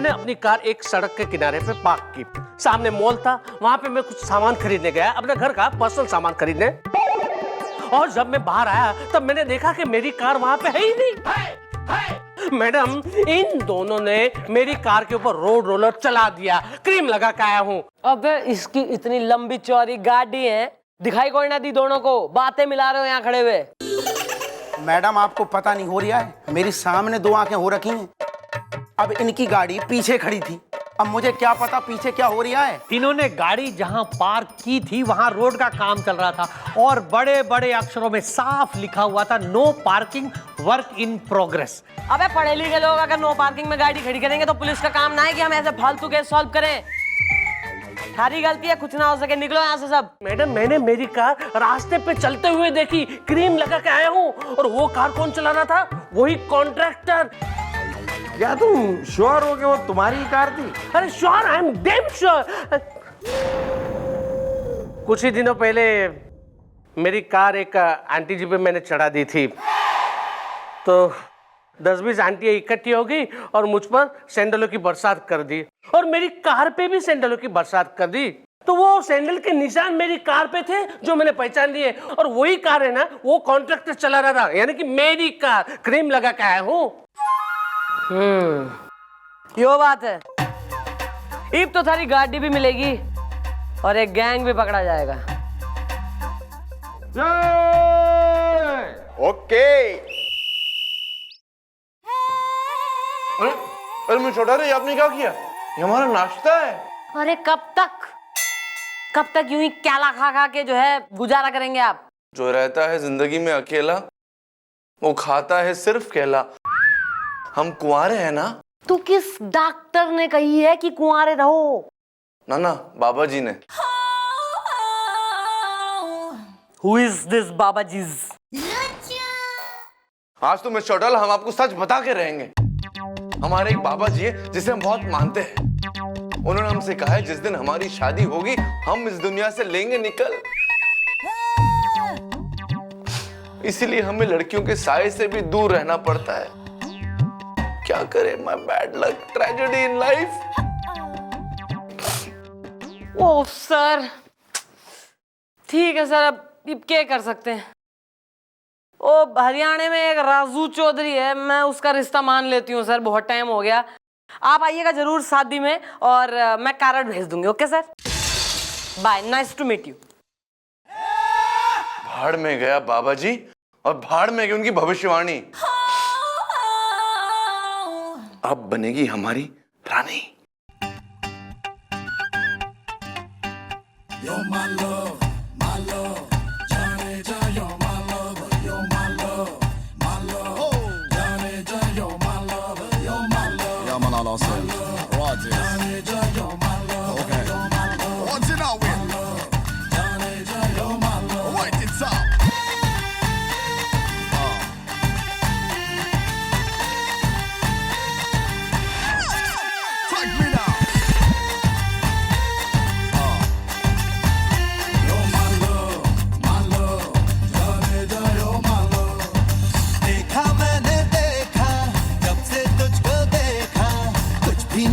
मैंने अपनी कार एक सड़क के किनारे पे पार्क की। सामने मॉल था, वहां पे मैं कुछ सामान खरीदने गया, अपने घर का पर्सनल सामान खरीदने। और जब मैं बाहर आया तब मैंने देखा कि मेरी कार वहां पे है ही नहीं। मैडम, इन दोनों ने मेरी कार के ऊपर रोड रोलर चला दिया। क्रीम लगा के आया हूँ। अबे इसकी इतनी लंबी चौड़ी गाड़ी है, दिखाई कोई ना दी दोनों को, बातें मिला रहे हो यहाँ खड़े हुए। मैडम आपको पता नहीं हो रहा है, मेरी सामने दो आंखें हो रखी हैं। अब इनकी गाड़ी पीछे खड़ी थी, अब मुझे क्या पता पीछे क्या हो रहा है। इन्होंने गाड़ी जहां पार्क की थी वहां रोड का काम चल रहा था और बड़े बड़े अक्षरों में साफ लिखा हुआ था no parking, work in progress. अबे पढ़े लिखे लोग अगर नो पार्किंग में गाड़ी खड़ी करेंगे तो पुलिस का काम ना है कि हम ऐसे फालतू केस सॉल्व करें। सारी गलती है, कुछ ना हो सके, निकलो यहाँ से सब। मैडम, मैंने मेरी कार रास्ते पे चलते हुए देखी, क्रीम लगा के आया हूँ। और वो कार कौन चला रहा था? वही कॉन्ट्रैक्टर। क्या तुम श्योर हो कि वो तुम्हारी कार थी? अरे sure, I am damn sure. कुछ ही दिनों पहले मेरी कार एक आंटी जी पे मैंने चढ़ा दी थी, तो 10-20 आंटियां इकट्ठी हो गई और मुझ पर सैंडलों की बरसात कर दी और मेरी कार पे भी सैंडलों की बरसात कर दी। तो वो सैंडल के निशान मेरी कार पे थे जो मैंने पहचान लिए, और वही कार है ना, वो कॉन्ट्रैक्टर चला रहा था, यानी कि मेरी कार। क्रीम लगा के आया हूँ। यो बात है। इब तो थारी गाड़ी भी मिलेगी और एक गैंग भी पकड़ा जाएगा। ओके। अरे मैं छोटा रे, आपने क्या किया? ये हमारा नाश्ता है। अरे कब तक यूं ही केला खा खा के जो है गुजारा करेंगे आप? जो रहता है जिंदगी में अकेला वो खाता है सिर्फ केला। हम कुंवारे हैं ना। तू किस डॉक्टर ने कही है कि कुंवारे रहो? ना बाबा जी ने। Who is this बाबा जी? आज तो मिस्टर चौटाला हम आपको सच बता के रहेंगे। हमारे एक बाबा जी है जिसे हम बहुत मानते हैं। उन्होंने हमसे कहा है जिस दिन हमारी शादी होगी हम इस दुनिया से लेंगे निकल। इसीलिए हमें लड़कियों के साए से भी दूर रहना पड़ता है। क्या करें, my bad luck, tragedy in life. Oh sir, ठीक है सर, अब क्या कर सकते हैं। ओ हरियाणा में एक राजू चौधरी है, मैं उसका रिश्ता मान लेती हूँ सर, बहुत टाइम हो गया। आप आइएगा जरूर शादी में और मैं कार्ड भेज दूंगी। Okay sir, bye, nice to meet you. भाड़ में गया बाबा जी और भाड़ में गई उनकी भविष्यवाणी। अब बनेगी हमारी रानी।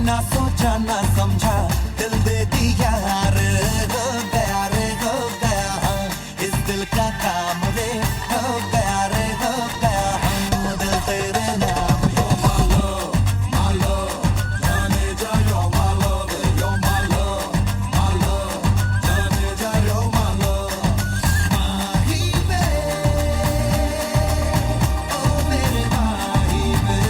ना सोचा ना समझा, दिल दे दिया रे, हो गया रे, हो गया। इस दिल का काम रे, हो गया रे, हो गया। हम दिल तेरे नाम। यो मालो मालो जाने जा, यो मालो यो मालो मालो जाने जा, यो मालो माही वे, ओ मेरे माही वे।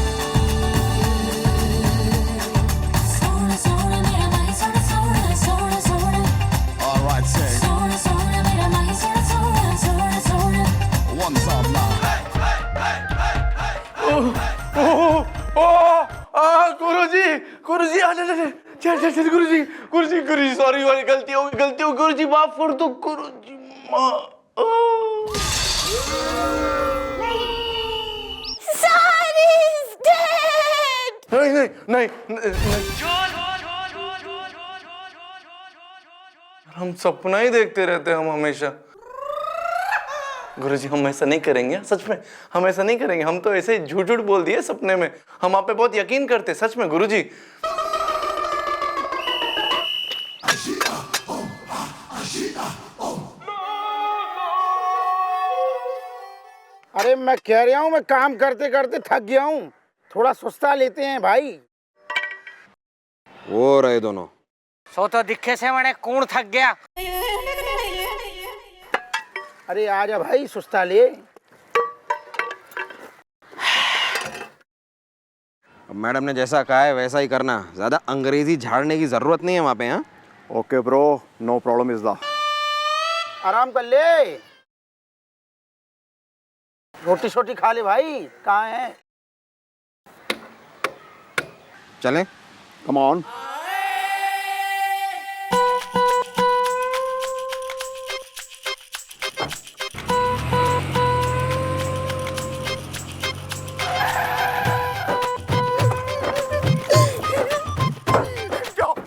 गुरुजी सॉरी, गलती हो गई गुरुजी, माफ कर दो गुरुजी। नहीं, हम सपना ही देखते रहते हैं हम हमेशा। गुरुजी हम ऐसा नहीं करेंगे, सच में हम ऐसा नहीं करेंगे। हम तो ऐसे झूठ बोल दिए सपने में। हम आप पे बहुत यकीन करते, सच में गुरुजी। अरे मैं कह रहा हूँ, मैं काम करते करते थक गया हूँ, थोड़ा सुस्ता लेते हैं भाई। वो रहे दोनों। सो तो दिखे से मैंने कौन थक गया। अरे आजा भाई, सुस्ता ले। अब मैडम ने जैसा कहा है वैसा ही करना, ज्यादा अंग्रेजी झाड़ने की जरूरत नहीं है वहां पे। हाँ okay bro, no problem is the. आराम कर ले, रोटी छोटी खा ले भाई। कहाँ है? चलें? Come on.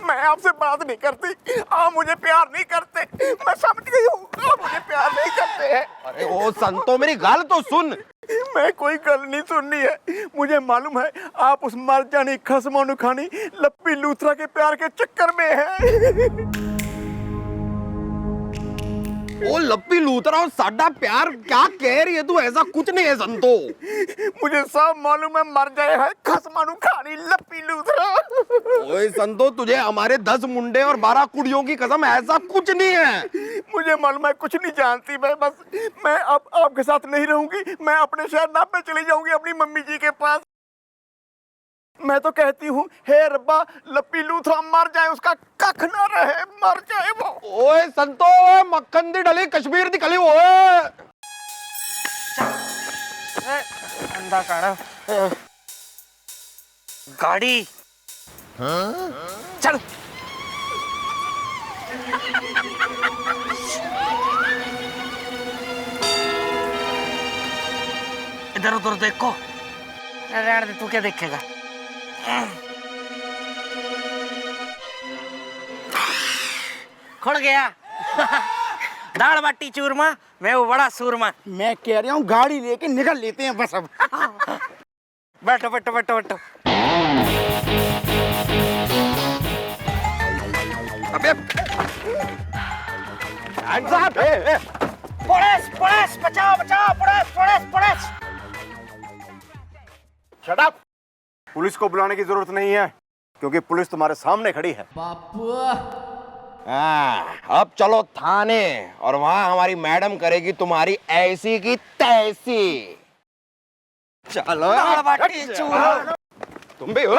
मैं आपसे बात नहीं करती, आप मुझे प्यार नहीं करते, मैं समझ गई हूँ, आप मुझे प्यार नहीं करते हैं। अरे ओ संतो, मेरी गाल तो सुन। मैं कोई गल नहीं सुननी है, मुझे मालूम है आप उस मर जानी खसमानु खानी लप्पी लूथरा के प्यार के चक्कर में हैं। ओ लप्पी लूतरा, साडा प्यार क्या कह रही है तू? ऐसा कुछ नहीं है संतो। मुझे सब मालूम है, मर जाए है खसमानु खानी लप्पी लूथरा। ओए संतो, तुझे हमारे 10 मुंडे और 12 कुड़ियों की कसम, ऐसा कुछ नहीं है। मुझे मालूम है कुछ नहीं जानती मैं अब आपके साथ नहीं रहूंगी, मैं अपने शहर नाप में चली जाऊंगी अपनी मम्मी जी के पास। मैं तो कहती हूँ, हे रब्बा, लप्पी लूथरा मर जाए, उसका कख ना रहे, मर जाए वो। ओए संतो, मक्खन दी डली कश्मीर दी कली। ओए अंधा काड़ा गाड़ी। चल इधर उधर देखो, रहने दे, तू क्या देखेगा। खुड़ गया। दाल बाटी चूरमा, मैं वो बड़ा सूरमा। मैं कह रहा हूँ गाड़ी लेके निकल लेते हैं बस अब। बैठो बैठो बैठो बैठो। अबे पुलिस पुलिस, बचाओ बचाओ, police police police. Shut up. Police को बुलाने की जरूरत नहीं है, क्योंकि पुलिस तुम्हारे सामने खड़ी है। अब चलो थाने, और वहां हमारी मैडम करेगी तुम्हारी ऐसी की तैसी। चलो दाल बाटी चूरमा। तुम भी हो।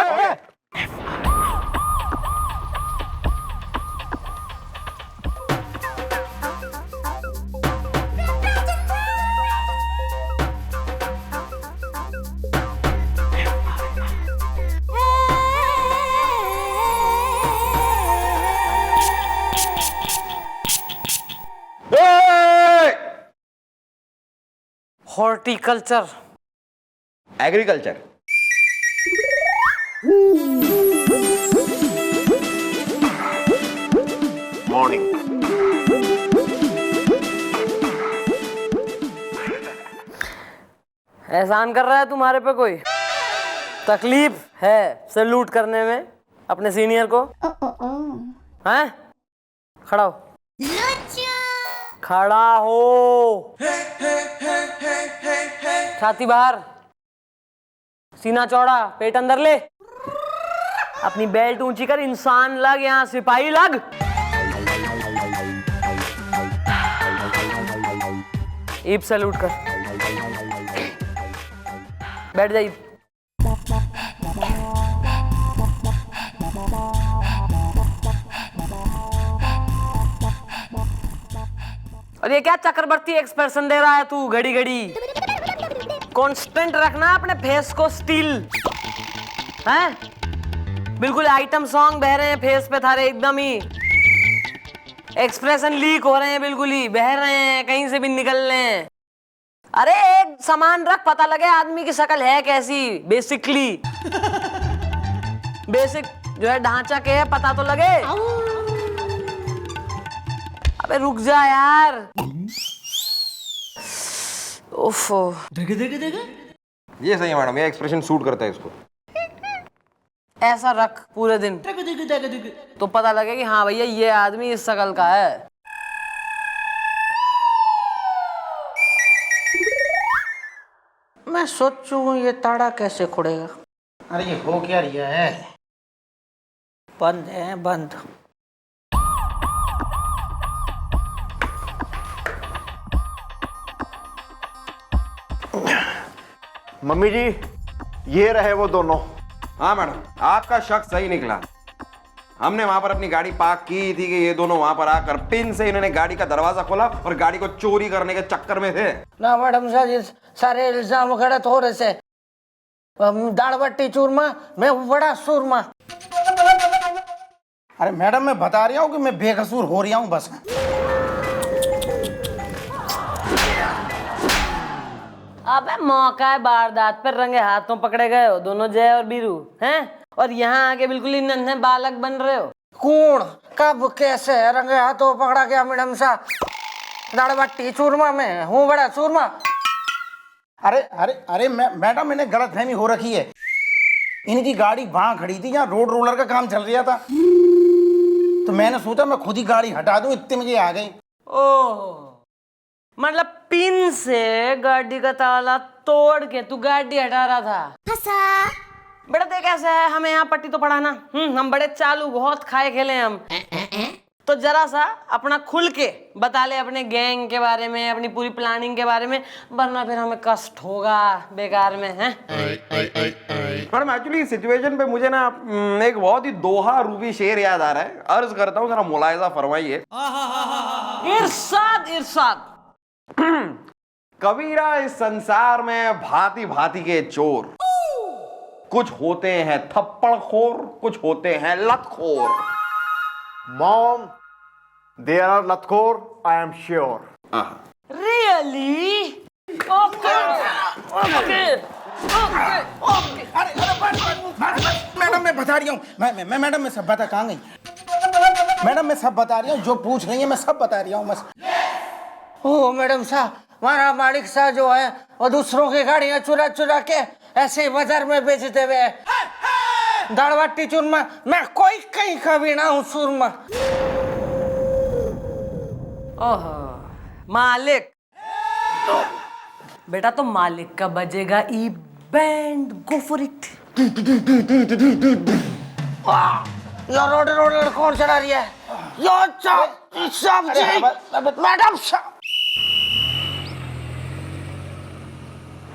Horticulture, agriculture. मॉर्निंग। एहसान कर रहा है तुम्हारे पे कोई? तकलीफ है सैल्यूट करने में अपने सीनियर को? हैं? खड़ा हो, खड़ा हो, छाती बाहर, सीना चौड़ा, पेट अंदर ले, अपनी बेल्ट ऊंची कर, इंसान लग, यहाँ सिपाही लग। ईब सैल्यूट कर, बैठ जाइए। और ये क्या चक्रवर्ती एक्सप्रेशन दे रहा है तू घड़ी घड़ी? कांस्टेंट रखना अपने फेस को, स्टील हैं? बिल्कुल आइटम सॉन्ग बह रहे हैं फेस पे थारे, एकदम ही एक्सप्रेशन लीक हो रहे हैं, बिल्कुल ही बह रहे हैं, कहीं से भी निकल रहे हैं। अरे एक सामान रख, पता लगे आदमी की शक्ल है कैसी। बेसिकली बेसिक जो है ढांचा के है, पता तो लगे। अबे रुक जा यार। उफ, ये सही है मैडम, ये एक्सप्रेशन सूट करता है इसको। ऐसा रख पूरे दिन, तो पता लगे कि हाँ भैया ये आदमी इस शकल का है। मैं सोचूं ये ताड़ा कैसे खुलेगा। अरे ये हो क्या रिया है? बंद है बंद। मम्मी जी, ये रहे वो दोनों। हाँ मैडम, आपका शक सही निकला। हमने वहां पर अपनी गाड़ी पार्क की थी कि ये दोनों वहां पर आकर पिन से इन्होंने गाड़ी का दरवाजा खोला और गाड़ी को चोरी करने के चक्कर में थे। ना मैडम साहब, ये सारे इल्जाम गलत हो रहे से। दाल बट्टी चूरमा, मैं बड़ा सूरमा। अरे मैडम, मैं बता रहा हूँ कि मैं बेकसूर हो रहा हूँ बस। अबे मौका है वारदात पर रंगे हाथों पकड़े गए हो दोनों, जय और बीरू हैं, और यहाँ आके बिल्कुल ही नन्हे बालक बन रहे हो। कौन कब कैसे रंगे हाथों पकड़ा गया मैडम साहब? दाल बट्टी चूरमा में हूँ बड़ा सूरमा। अरे अरे अरे मैडम, इन्हें गलतफहमी हो रखी है। इनकी गाड़ी वहां खड़ी थी, यहाँ रोड रोलर का काम चल रहा था, तो मैंने सोचा मैं खुद ही गाड़ी हटा दूं, इतने में ये आ गई। ओह, मतलब पिन से गाड़ी का ताला तोड़ के तू गाड़ी हटा रहा था। बेटा देख ऐसा है, हमें यहाँ पट्टी तो पढ़ाना, हम बड़े चालू, बहुत खाए खेले हम। तो जरा सा अपना खुल के बता ले अपने गैंग के बारे में, अपनी पूरी प्लानिंग के बारे में, वरना फिर हमें कष्ट होगा बेकार में है। मैडम एक्चुअली सिचुएशन पे मुझे ना एक बहुत ही दोहा रूपी शेर याद आ रहा है, अर्ज करता हूँ, जरा मुलायजा फरमाइए। इरशाद इरशाद। कबीरा, इस संसार में भांति भांति के चोर, कुछ होते हैं थप्पड़खोर, कुछ होते हैं लतखोर। मॉम, दे आर लतखोर, I am sure. Really? Okay okay okay. Madam मैं बता रही हूँ, मैं मैडम मैं सब बता, कहाँ गई मैडम? मैं सब बता रही हूँ, जो पूछ रही है मैं सब बता रही हूँ बस। ओ मैडम साहब, हमारा मालिक साहब जो है वो दूसरों की गाड़ियां चुरा चुरा के ऐसे ही बाजार में बेचते हुए दाल बट्टी चूरमा, मैं कोई कहीं का भी ना हूँ सूरमा। ओहो, मालिक बेटा, तो मालिक का बजेगा ई बैंड, गो फॉर इट। यो रोड रोड कौन चला रही है? यो साहब जी, मैडम साहब।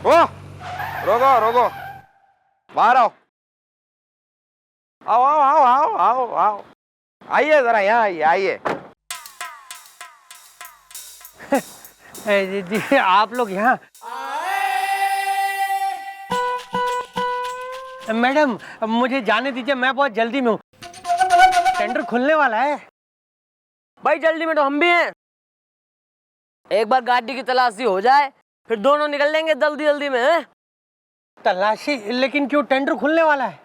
ओ, रोको रोको, बाहर आओ, आओ आओ आओ आओ आओ आओ, आइए जरा यहाँ आइए आइए। जी आप लोग यहाँ? मैडम मुझे जाने दीजिए, मैं बहुत जल्दी में हूँ, टेंडर खुलने वाला है। भाई जल्दी में तो हम भी हैं, एक बार गाड़ी की तलाशी हो जाए फिर दोनों निकल लेंगे जल्दी जल्दी में है? तलाशी? लेकिन क्यों, टेंडर खुलने वाला है।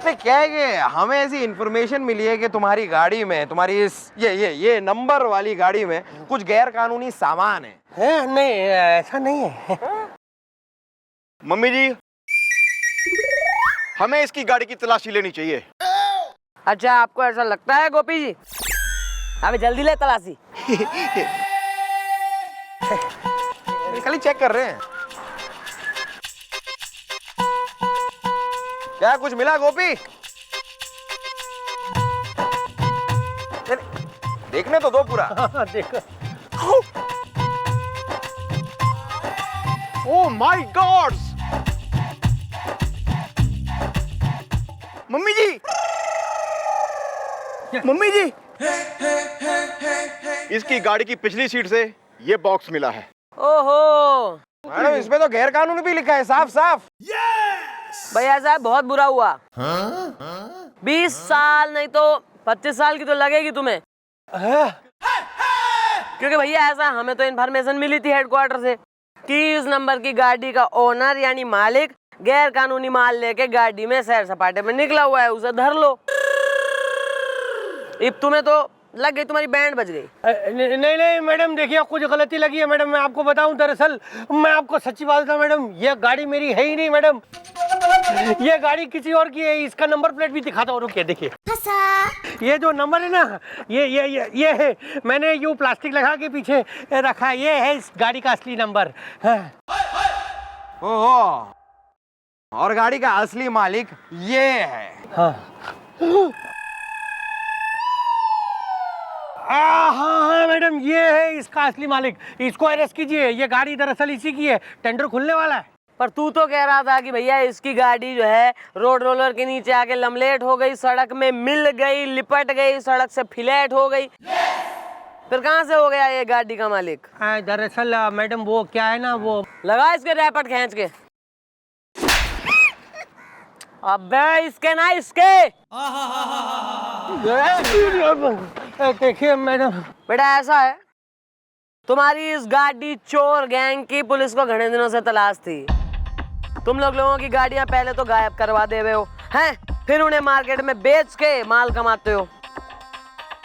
क्या है कि हमें ऐसी इंफॉर्मेशन मिली है कि तुम्हारी गाड़ी में, तुम्हारी इस ये नंबर वाली गाड़ी में कुछ गैर कानूनी सामान है। नहीं ऐसा नहीं है। मम्मी जी, हमें इसकी गाड़ी की तलाशी लेनी चाहिए। अच्छा आपको ऐसा लगता है गोपी जी? अबे जल्दी ले तलाशी। खाली चेक कर रहे हैं। क्या कुछ मिला गोपी? देखने तो दो पूरा। देखो। Oh my god! मम्मी जी, मम्मी जी, इसकी गाड़ी की पिछली सीट से ये बॉक्स मिला है। ओहो मैडम इसमें तो गैर कानूनी भी लिखा है साफ साफ। भैया साहब बहुत बुरा हुआ। 20 साल नहीं तो 25 साल की तो लगेगी तुम्हें। क्योंकि भैया ऐसा, हमें तो इन्फॉर्मेशन मिली थी हेडक्वार्टर से कि इस नंबर की गाड़ी का ओनर यानी मालिक गैर कानूनी माल लेके गाड़ी में सैर सपाटे में निकला हुआ है, उसे धर लो। अब तुम्हें तो लग गई, तुम्हारी बैंड बज गई। नहीं नहीं मैडम, देखिए कुछ गलती लगी है मैडम। मैं आपको बताऊं, दरअसल मैं आपको सच्ची बात बताऊं मैडम, ये गाड़ी मेरी है ही नहीं मैडम। ये गाड़ी किसी और की है। इसका नंबर प्लेट भी दिखाता हूँ, रुकिए देखिए। ये जो नंबर है ना, ये है। मैंने यूं प्लास्टिक लगा के पीछे रखा है। ये है इस गाड़ी का असली नंबर। ओहो, और गाड़ी का असली मालिक ये है। हाँ मैडम, ये है इसका असली मालिक। इसको अरेस्ट कीजिए। ये गाड़ी दरअसल इसी की है। टेंडर खुलने वाला है। पर तू तो कह रहा था कि भैया इसकी गाड़ी जो है रोड रोलर के नीचे आके लमलेट हो गई, सड़क में मिल गई, लिपट गई, सड़क से फ्लैट हो गई। फिर कहाँ से हो गया ये गाड़ी का मालिक? दरअसल मैडम वो क्या है ना, वो लगा इसके रैपट खींच के। अबे इसके ना इसके। देखिए मैडम, बेटा ऐसा है, तुम्हारी इस गाड़ी चोर गैंग की पुलिस को घने दिनों से तलाश थी। तुम लोगों की गाड़ियां पहले तो गायब करवा दे रहे हो हैं, फिर उन्हें मार्केट में बेच के माल कमाते हो।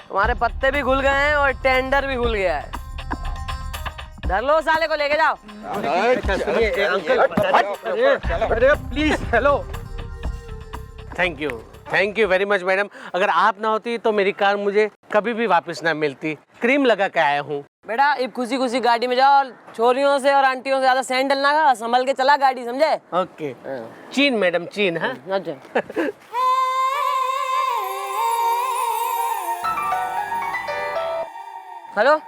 तुम्हारे पत्ते भी खुल गए हैं और टेंडर भी खुल गया है। धर लो साले को, लेके जाओ। अरे please, hello. Thank you very much madam. अगर आप ना होती तो मेरी कार मुझे कभी भी वापस ना मिलती। क्रीम लगा के आया हूँ। बेटा अब खुशी खुशी गाड़ी में जाओ, छोरियों से और आंटियों से ज्यादा सैंडल ना खा, संभल के चला गाड़ी, समझे? ओके। चीन मैडम, चीन। हाँ अच्छा। हेलो,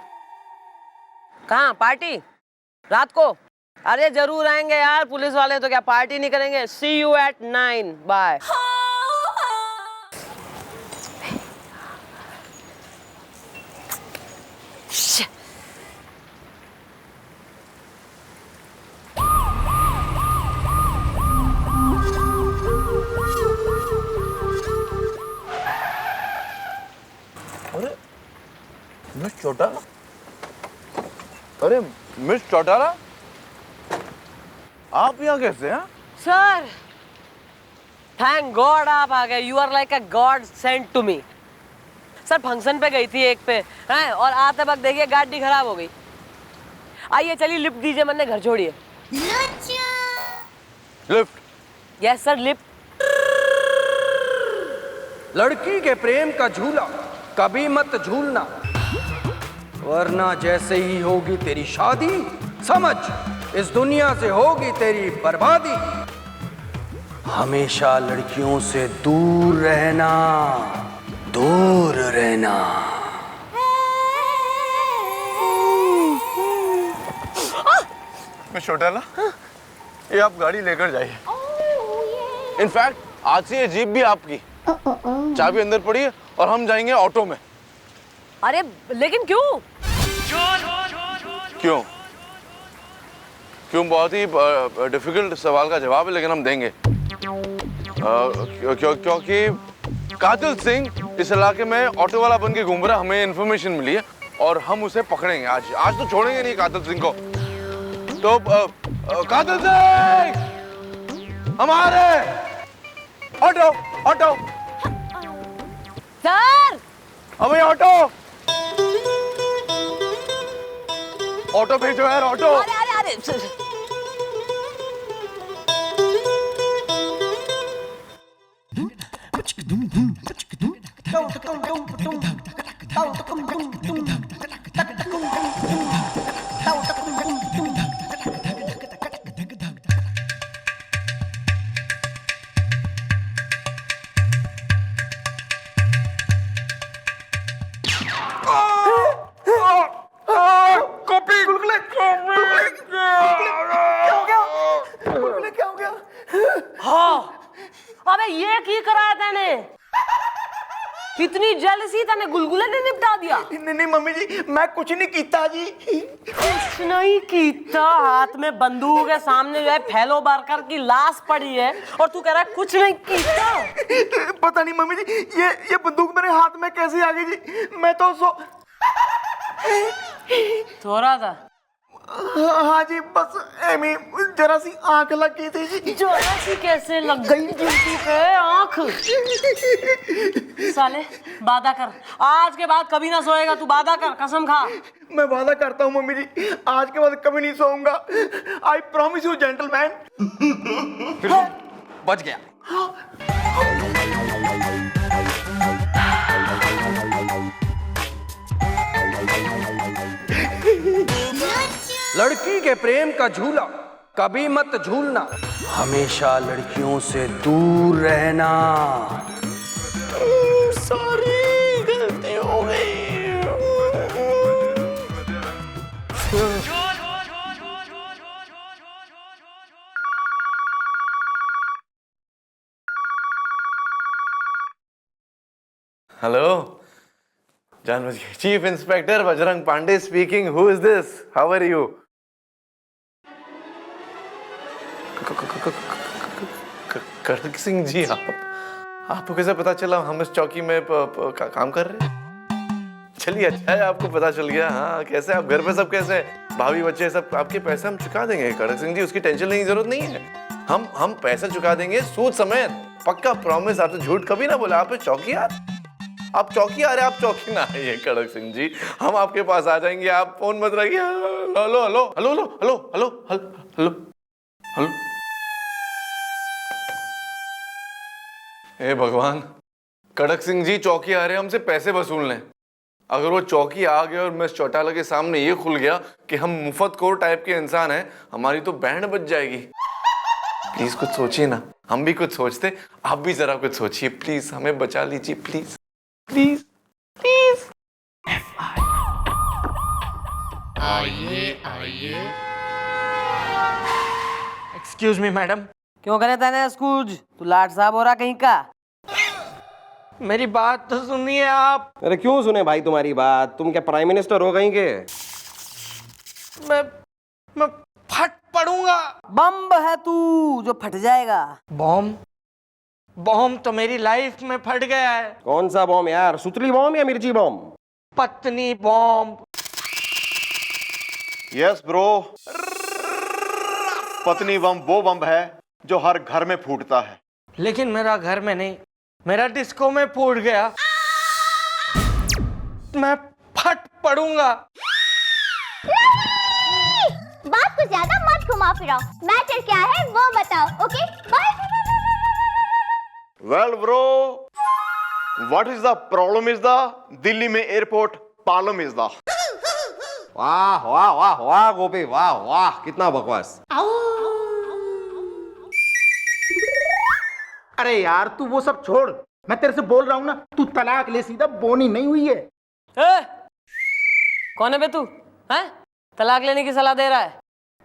कहाँ पार्टी? रात को? अरे जरूर आएंगे यार, पुलिस वाले तो क्या पार्टी नहीं करेंगे। See you at 9, bye. Miss Chautala? अरे मिस चौटाला, आप यहाँ कैसे हैं? सर थैंक गॉड आप आ गए। You are like a god sent to me. Sir function पे गई थी एक पे हैं, और आते वक्त देखिए गाड़ी खराब हो गई। आइए चलिए लिफ्ट दीजिए, मैंने घर छोड़िए। लिफ्ट? Yes sir, lift. लड़की के प्रेम का झूला कभी मत झूलना, वरना जैसे ही होगी तेरी शादी, समझ इस दुनिया से होगी तेरी बर्बादी। हमेशा लड़कियों से दूर रहना, दूर रहना। मिस चौटाला, ये आप गाड़ी लेकर जाइए। इनफैक्ट आज से ये जीप भी आपकी। चाबी अंदर पड़ी है और हम जाएंगे ऑटो में। अरे लेकिन क्यों? क्यों बहुत ही डिफिकल्ट सवाल का जवाब है, लेकिन हम देंगे। क्योंकि कातिल सिंह इस इलाके में ऑटो वाला बन के घूम रहा, हमें इन्फॉर्मेशन मिली है और हम उसे पकड़ेंगे आज तो छोड़ेंगे नहीं कातिल सिंह को। तो कातिल सिंह, हमारे ऑटो ऑटो। सर अबे ऑटो ऑटो भेजो यार, ऑटो। अरे अरे अरे अबे ये की कराया तैने? कितनी जल्दी तने गुलगुले ने निपटा दिया। नहीं मम्मी जी, मैं कुछ नहीं कीता जी। कुछ नहीं कीता? हाथ में बंदूक है, सामने जो है फैलो बारकर की लाश पड़ी है और तू कह रहा है कुछ नहीं कीता। पता नहीं मम्मी जी, ये बंदूक मेरे हाथ में कैसे आ गई जी? मैं तो सो रहा था। हाँ जी, बस एमी जरा सी आंख लग गई थी जी। जरा सी कैसे लग गई ड्यूटी पे आंख? साले वादा कर, आज के बाद कभी ना सोएगा तू, वादा कर, कसम खा। मैं वादा करता हूँ मम्मी जी, आज के बाद कभी नहीं सोऊंगा। I promise you gentleman. बच गया। लड़की के प्रेम का झूला कभी मत झूलना, हमेशा लड़कियों से दूर रहना। सॉरी, गलती हो गई। हेलो, जान बच गई। Chief inspector Bajrang Pandey speaking. Who is this? How are you? Kadak Singh जी, आपको कैसे पता चला हम इस चौकी में काम कर रहे हैं? चलिए, अच्छा है आपको पता चल गया। हाँ, कैसे आप घर पे सब कैसे हैं? भाभी बच्चे सब आपके पैसे हम चुका देंगे कड़क सिंह जी, उसकी टेंशन लेने की जरूरत नहीं है। हम पैसे चुका देंगे सूद समेत, पक्का प्रॉमिस। आपसे झूठ कभी ना बोला। आप चौकीदार, आप चौकीदार है, आप चौकी ना आइए कड़क सिंह जी, हम आपके पास आ जाएंगे। आप फोन मत रखिए। Hello hello hello hello hello hello hello hello. हे भगवान, कड़क सिंह जी चौकी आ रहे हैं हमसे पैसे वसूल लें। अगर वो चौकी आ गया और मिस चौटाला के सामने ये खुल गया कि हम मुफ्तखोर टाइप के इंसान हैं, हमारी तो बैंड बज जाएगी। प्लीज कुछ सोचिए ना, हम भी कुछ सोचते, आप भी जरा कुछ सोचिए प्लीज, हमें बचा लीजिए please please please. Excuse me madam. क्यों करे तेने स्कूज? तू लाट साहब हो रहा कहीं का? मेरी बात तो सुनिए आप। अरे क्यों सुने भाई तुम्हारी बात? तुम क्या प्राइम मिनिस्टर हो कहीं के? मैं फट पड़ूंगा। बम्ब है तू जो फट जाएगा। बॉम्ब? बॉम्ब तो मेरी लाइफ में फट गया है। कौन सा बॉम्ब यार? सुतली बॉम्ब या मिर्ची बॉम्ब? पत्नी बॉम्ब। यस ब्रो, पत्नी बम वो बम है जो हर घर में फूटता है। लेकिन मेरा घर में नहीं, मेरा डिस्को में फूट गया। मैं फट पड़ूंगा। बात को ज्यादा मत घुमा फिराओ, मैटर क्या है वो बताओ। Okay bye. Well bro, what is the problem is the Delhi में एयरपोर्ट प्रॉब्लम इज द। वाह वाह वाह वाह गोपी, वाह वाह, कितना बकवास। अरे यार तू वो सब छोड़, मैं तेरे से बोल रहा हूँ ना, तू तलाक ले, सीधा बोनी नहीं हुई है। ए? कौन है बे तू? हैं? तलाक लेने की सलाह दे रहा है?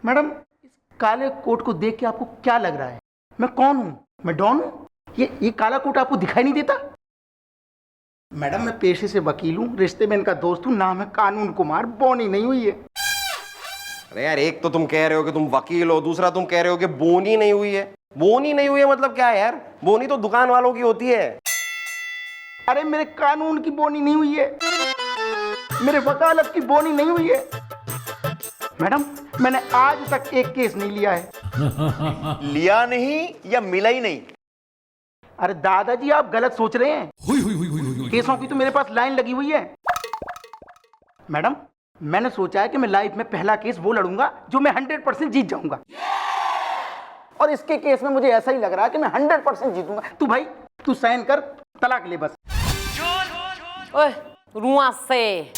मैडम, इस काले कोट को देख के आपको क्या लग रहा है? मैं कौन हूँ? मैं डॉन हूँ? ये काला कोट आपको दिखाई नहीं देता? मैडम, मैं पेशे से वकील हूँ, रिश्ते में इनका दोस्त हूँ, नाम है कानून कुमार, बोनी नहीं हुई है। अरे यार, एक तो तुम कह रहे हो कि तुम वकील हो, दूसरा तुम कह रहे हो कि बोनी नहीं हुई है। बोनी नहीं हुई है मतलब क्या है यार? बोनी तो दुकान वालों की होती है। अरे मेरे कानून की बोनी नहीं हुई है, मेरे वकालत की बोनी नहीं हुई है। मैडम, मैंने आज तक एक केस नहीं लिया है। लिया नहीं या मिला ही नहीं? अरे दादाजी, आप गलत सोच रहे हैं। केसों की तो मेरे पास लाइन लगी हुई है। मैडम, मैंने सोचा है कि मैं लाइफ में पहला केस वो लड़ूंगा जो मैं 100% जीत जाऊंगा, और इसके केस में मुझे ऐसा ही लग रहा है कि मैं 100% जीतूंगा। तू भाई, तू साइन कर, तलाक ले बस। ओए रुआ से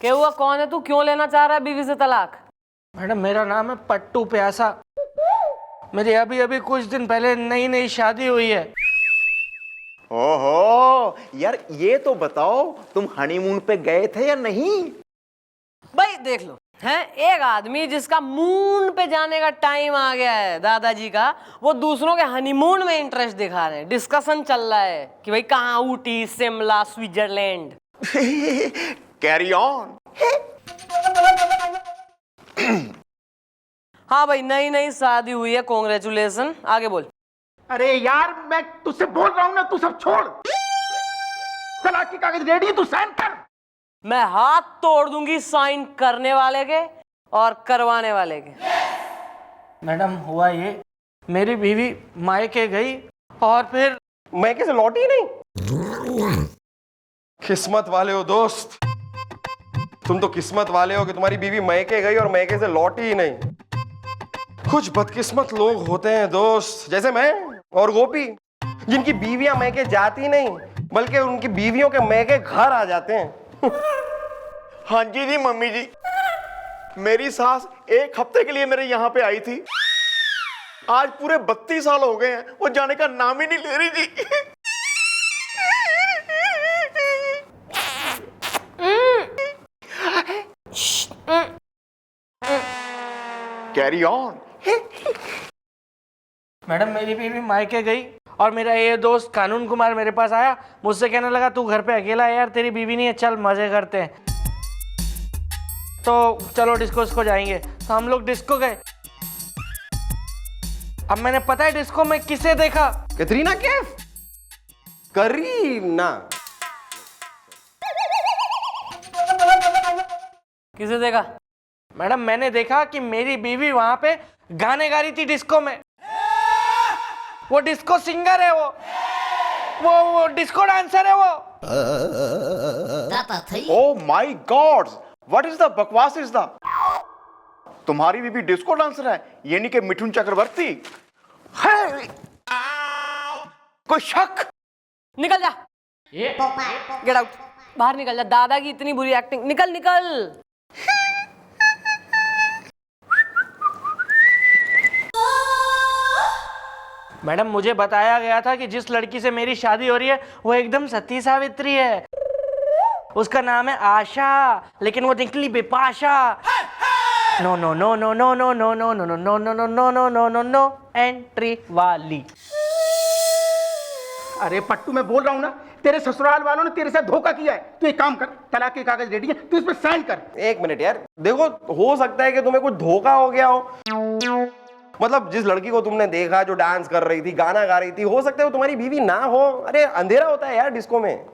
क्या हुआ? कौन है तू? क्यों लेना चाह रहा है बीवी से तलाक? मैडम, मेरा नाम है पट्टू प्यासा। मेरी अभी अभी कुछ दिन पहले नई नई शादी हुई है। ओहो यार, ये तो बताओ तुम हनीमून पे गए थे या नहीं? भाई देख लो, हैं, एक आदमी जिसका मून पे जाने का टाइम आ गया है दादाजी का, वो दूसरों के हनीमून में इंटरेस्ट दिखा रहे हैं। डिस्कशन चल रहा है कि भाई कहाँ, Ooty, Shimla, Switzerland. Carry on. हाँ भाई, नई नई शादी हुई है, कॉन्ग्रेचुलेशन। आगे बोल। अरे यार, मैं तुझसे बोल रहा हूं ना, तू सब छोड़। तलाक की कागज रेडी है, तू साइन कर। मैं हाथ तोड़ दूंगी साइन करने वाले के, और करवाने वाले के। मैडम हुआ ये, मेरी बीवी मायके गई और फिर मैके से लौटी ही नहीं। किस्मत वाले हो दोस्त, तुम तो किस्मत वाले हो कि तुम्हारी बीवी मैके गई और मैके से लौटी ही नहीं। कुछ बदकिस्मत लोग होते हैं दोस्त, जैसे मैं और गोपी, जिनकी बीवियां मैके जाती नहीं बल्कि उनकी बीवियों के मैके घर आ जाते हैं। हाँ जी जी मम्मी जी, मेरी सास 1 हफ्ते के लिए मेरे यहाँ पे आई थी। आज पूरे 32 साल हो गए हैं, वो जाने का नाम ही नहीं ले रही जी। Carry on. मैडम मेरी बीवी मायके गई और मेरा ये दोस्त कानून कुमार मेरे पास आया, मुझसे कहने लगा तू घर पे अकेला है यार, तेरी बीवी नहीं है, चल मजे करते हैं। तो चलो डिस्को जाएंगे। तो हम लोग डिस्को गए। अब मैंने पता है डिस्को में किसे देखा? कैटरीना कैफ, करीना। किसे देखा? मैडम मैंने देखा कि मेरी बीवी वहां पे गाने गा रही थी डिस्को में। वो डिस्को सिंगर है, वो डिस्को डांसर है वो। ओह my God, what is the बकवास इज द? तुम्हारी बीबी डिस्को डांसर है, ये नहीं कि मिठुन चक्रवर्ती है? कोई शक? निकल जा, गेट आउट, बाहर निकल जा। दादा की इतनी बुरी एक्टिंग, निकल निकल। मैडम मुझे बताया गया था कि जिस लड़की से मेरी शादी हो रही है वो एकदम सती सावित्री है। उसका नाम है आशा, लेकिन वो निकली Bipasha. No no no no no no no no no no no no no no no no no no entry वाली। अरे पट्टू, मैं बोल रहा हूँ ना, तेरे ससुराल वालों ने तेरे साथ धोखा किया है। तू एक काम कर, तलाक के कागज रेडी है, तू इस पर साइन कर। एक मिनट यार, देखो हो सकता है कि तुम्हें कुछ धोखा हो गया हो। मतलब जिस लड़की को तुमने देखा जो डांस कर रही थी, गाना गा रही थी, हो सकता है वो तुम्हारी बीवी ना हो। अरे अंधेरा होता है यार डिस्को में।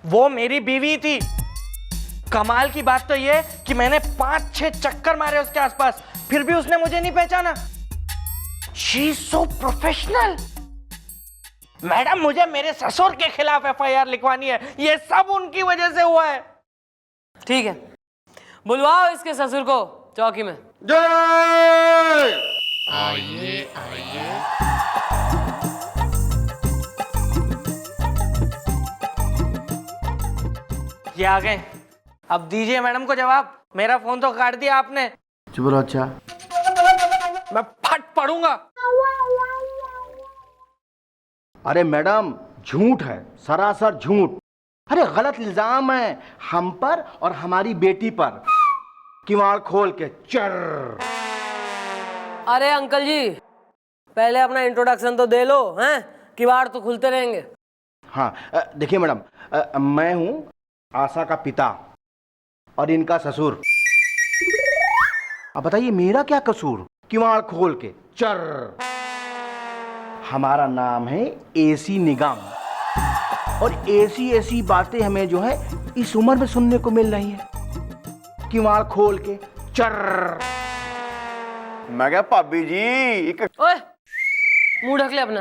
वो मेरी बीवी थी। कमाल की बात तो ये कि मैंने 5-6 चक्कर मारे उसके आसपास, फिर भी उसने मुझे नहीं पहचाना। She is so professional. Madam मुझे मेरे ससुर के खिलाफ एफआईआर लिखवानी है, ये सब उनकी वजह से हुआ है। ठीक है, बुलवाओ इसके ससुर को चौकी में। जय ये आ गए। अब दीजिए मैडम को जवाब। मेरा फोन तो काट दिया आपने। चुप रहो। अच्छा, मैं फट पड़ूंगा। अरे मैडम झूठ है, सरासर झूठ। अरे गलत इल्जाम है हम पर और हमारी बेटी पर। किवाड़ खोल के चर। अरे अंकल जी, पहले अपना इंट्रोडक्शन तो दे लो, हैं? किवाड़ तो खुलते रहेंगे। हाँ देखिए मैडम, मैं हूँ आशा का पिता और इनका ससुर। अब बताइए मेरा क्या कसूर? किवाड़ खोल के चर। हमारा नाम है एसी निगम, और ऐसी बातें हमें जो है इस उम्र में सुनने को मिल रही है। किवाड़ खोल के चर। मैं क्या भाभी जी एक... ओए, मुंह ढक ले अपना।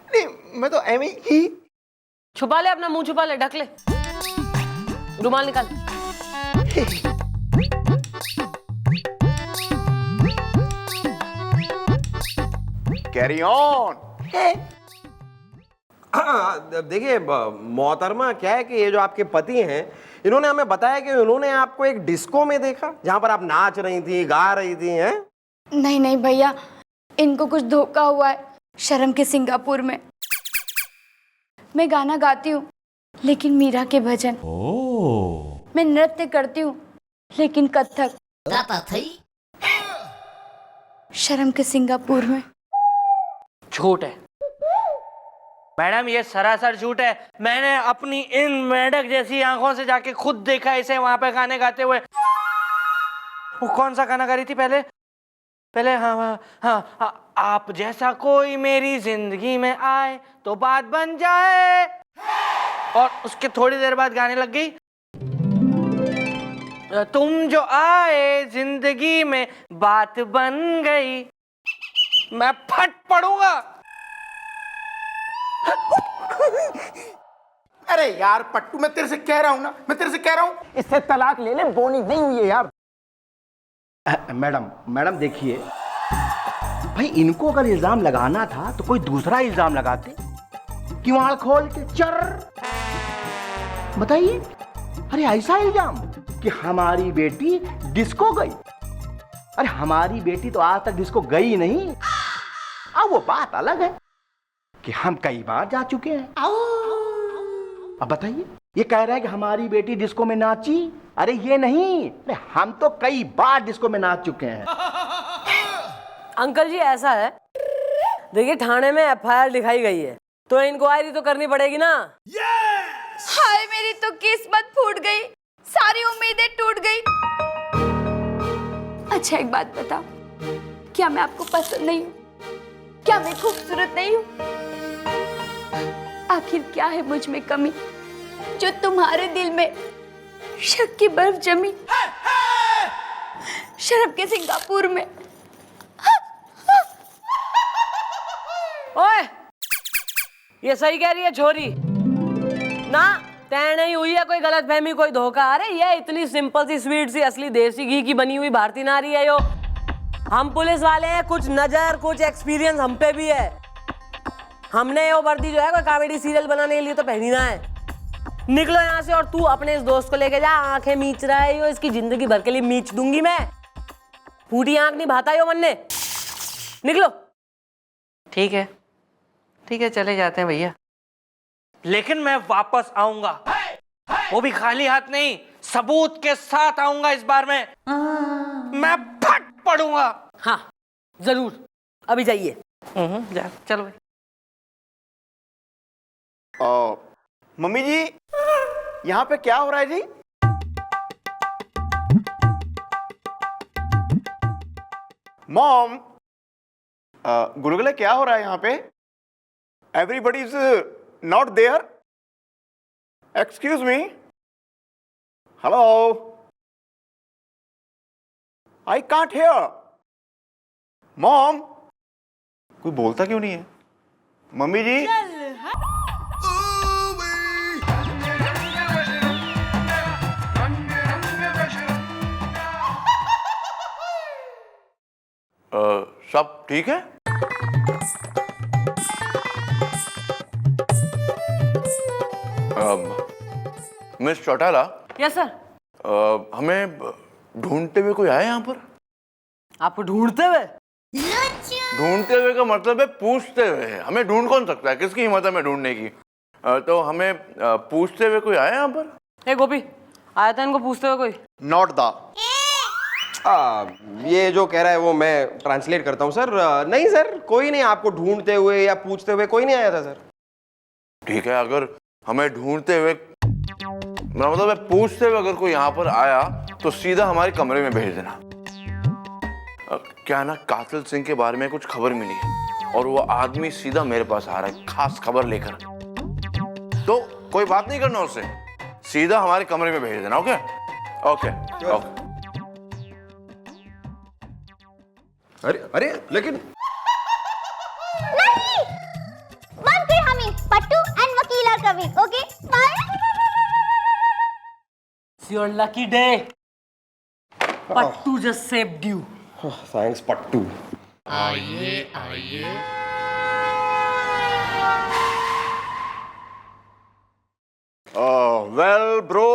नहीं, मैं तो एम ही। छुपा ले अपना मुंह, छुपा ले, ढक ले। रुमाल निकाल। Carry on. देखिए मोहतरमा, क्या है कि ये जो आपके पति हैं, इन्होंने हमें बताया कि उन्होंने आपको एक डिस्को में देखा जहां पर आप नाच रही थी, गा रही थी। हैं? नहीं नहीं भैया, इनको कुछ धोखा हुआ है शर्म के सिंगापुर में। मैं गाना गाती हूँ लेकिन मीरा के भजन। मैं नृत्य करती हूँ लेकिन कथक। शर्म के सिंगापुर में। झूठ है मैडम, ये सरासर झूठ है। मैंने अपनी इन मेढक जैसी आंखों से जाके खुद देखा इसे वहां पे गाने गाते हुए। वो कौन सा गाना गा रही थी पहले? हाँ, आप जैसा कोई मेरी जिंदगी में आए तो बात बन जाए। और उसके थोड़ी देर बाद गाने लग गई, तुम जो आए जिंदगी में बात बन गई, मैं फट पड़ूंगा। अरे यार पट्टू, मैं तेरे से कह रहा हूं ना, मैं तेरे से कह रहा हूं, इससे तलाक ले ले, बोनी नहीं हुई है यार। मैडम देखिए भाई, इनको अगर इल्जाम लगाना था तो कोई दूसरा इल्जाम लगाते, किवाड़ खोल के चर। बताइए, अरे ऐसा इल्जाम कि हमारी बेटी डिस्को गई। अरे हमारी बेटी तो आज तक डिस्को गई नहीं। अब वो बात अलग है कि हम कई बार जा चुके हैं। अब बताइए, ये कह रहा है कि हमारी बेटी डिस्को में नाची। अरे ये नहीं, अरे हम तो कई बार डिस्को में नाच चुके हैं। अंकल जी ऐसा है, देखिए थाने में एफआईआर लिखाई गई है तो इंक्वायरी तो करनी पड़ेगी ना। हाय मेरी तो किस्मत फूट गई, सारी उम्मीदें टूट गई। अच्छा एक बात बताओ, क्या मैं आपको पसंद नहीं हूँ? क्या मैं खूबसूरत नहीं हूँ? आखिर क्या है मुझ में कमी जो तुम्हारे दिल में शक की बर्फ जमी? शर्म के सिंगापुर में। ओए, ये सही कह रही है छोरी ना, तय नहीं हुई है कोई गलतफहमी, कोई धोखा। अरे ये इतनी सिंपल सी स्वीट सी असली देसी घी की बनी हुई भारतीय नारी है यो। हम पुलिस वाले हैं, कुछ नजर कुछ एक्सपीरियंस हम पे भी है। हमने ये वर्दी जो है कोई कॉमेडी सीरियल बनाने के लिए तो पहनी ना है। निकलो यहाँ से, और तू अपने इस दोस्त को लेके जा। आंखें मीच रहा है यो, इसकी जिंदगी भर के लिए मीच दूंगी मैं। फूटी आंख नहीं भाता यो मन ने। निकलो। ठीक है ठीक है, चले जाते हैं भैया। लेकिन मैं वापस आऊंगा, वो भी खाली हाथ नहीं, सबूत के साथ आऊंगा इस बार मैं फट पड़ूंगा। हाँ जरूर, अभी जाइए। जा, चलो भाई। मम्मी जी, यहाँ पे क्या हो रहा है जी? मॉम, गुलगुले क्या हो रहा है यहाँ पे? Everybody is not there. Excuse me, hello, I can't hear. Mom, कोई बोलता क्यों नहीं है? मम्मी जी, सब ठीक है? मिस चौटाला। Yes sir. हमें ढूंढते हुए कोई आया यहाँ पर? आपको ढूंढते हुए? ढूंढते हुए का मतलब है पूछते हुए। हमें ढूंढ कौन सकता है, किसकी हिम्मत है हमें ढूंढने की? तो हमें पूछते हुए कोई आया यहाँ पर? ए गोपी, आया था इनको पूछते हुए कोई? Not the. ये जो कह रहा है वो मैं ट्रांसलेट करता हूँ सर। नहीं सर, कोई नहीं आपको ढूंढते हुए या पूछते हुए कोई नहीं आया था सर। ठीक है, अगर हमें ढूंढते हुए, मेरा मतलब है पूछते हुए अगर कोई यहाँ पर आया तो सीधा हमारे कमरे में भेज देना। क्या ना, कातिल सिंह के बारे में कुछ खबर मिली है और वो आदमी सीधा मेरे पास आ रहा है खास खबर लेकर। तो कोई बात नहीं करना उससे, सीधा हमारे कमरे में भेज देना। Okay okay okay. अरे अरे लेकिन नहीं, बंद कर हमी, पट्टू एंड वकील are coming. Okay bye. Your lucky day, Pattu just saved you. Thanks Pattu. Well bro,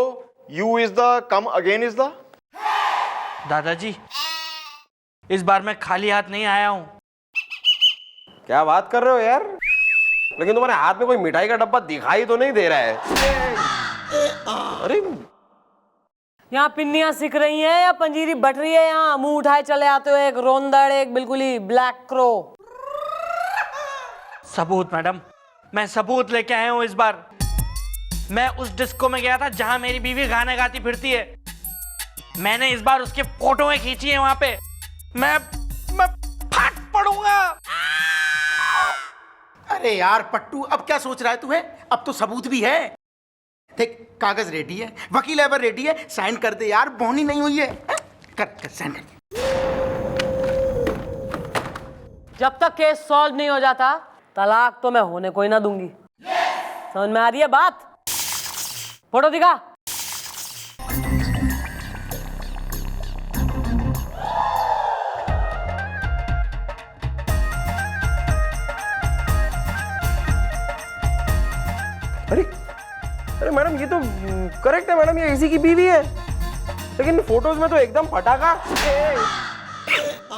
you is the come again is the. दादाजी, इस बार मैं खाली हाथ नहीं आया हूं। क्या बात कर रहे हो यार? लेकिन तुम्हारे हाथ में कोई मिठाई का डब्बा दिखाई तो नहीं दे रहा है। अरे यहाँ पिन्नियां सिक रही हैं या पंजीरी बट रही है? यहाँ मुंह उठाए चले आते हो, एक रोंदड़, एक बिल्कुल ही ब्लैक क्रो। सबूत मैडम, मैं सबूत लेके आया हूं इस बार। मैं उस डिस्को में गया था जहां मेरी बीवी गाने गाती फिरती है। मैंने इस बार उसके फोटोएं खींची है वहां पे। मैं फट पड़ूंगा। अरे यार पट्टू, अब क्या सोच रहा है तू? है अब तो सबूत भी है। देख कागज रेडी है, वकील एवर रेडी है, साइन कर दे यार, बोनी नहीं हुई है। कर साइन कर। जब तक केस सॉल्व नहीं हो जाता तलाक तो मैं होने को ही ना दूंगी। समझ में आ रही है बात? फोटो दिखा। अरे मैडम ये तो करेक्ट है मैडम, ये इसी की बीवी है, लेकिन फोटोज में तो एकदम पटाखा,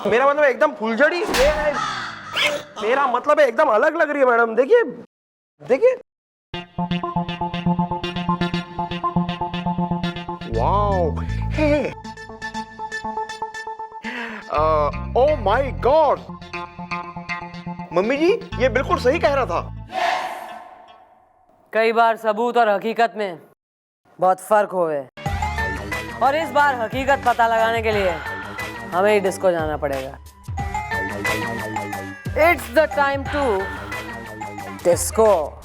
मेरा मतलब एकदम फुलझड़ी, मेरा मतलब है एकदम अलग लग रही है मैडम। देखिए देखिए, wow, hey, oh my god, mummy जी ये बिल्कुल सही कह रहा था। कई बार सबूत और हकीकत में बहुत फर्क होवे, और इस बार हकीकत पता लगाने के लिए हमें ही डिस्को जाना पड़ेगा। It's the time to disco.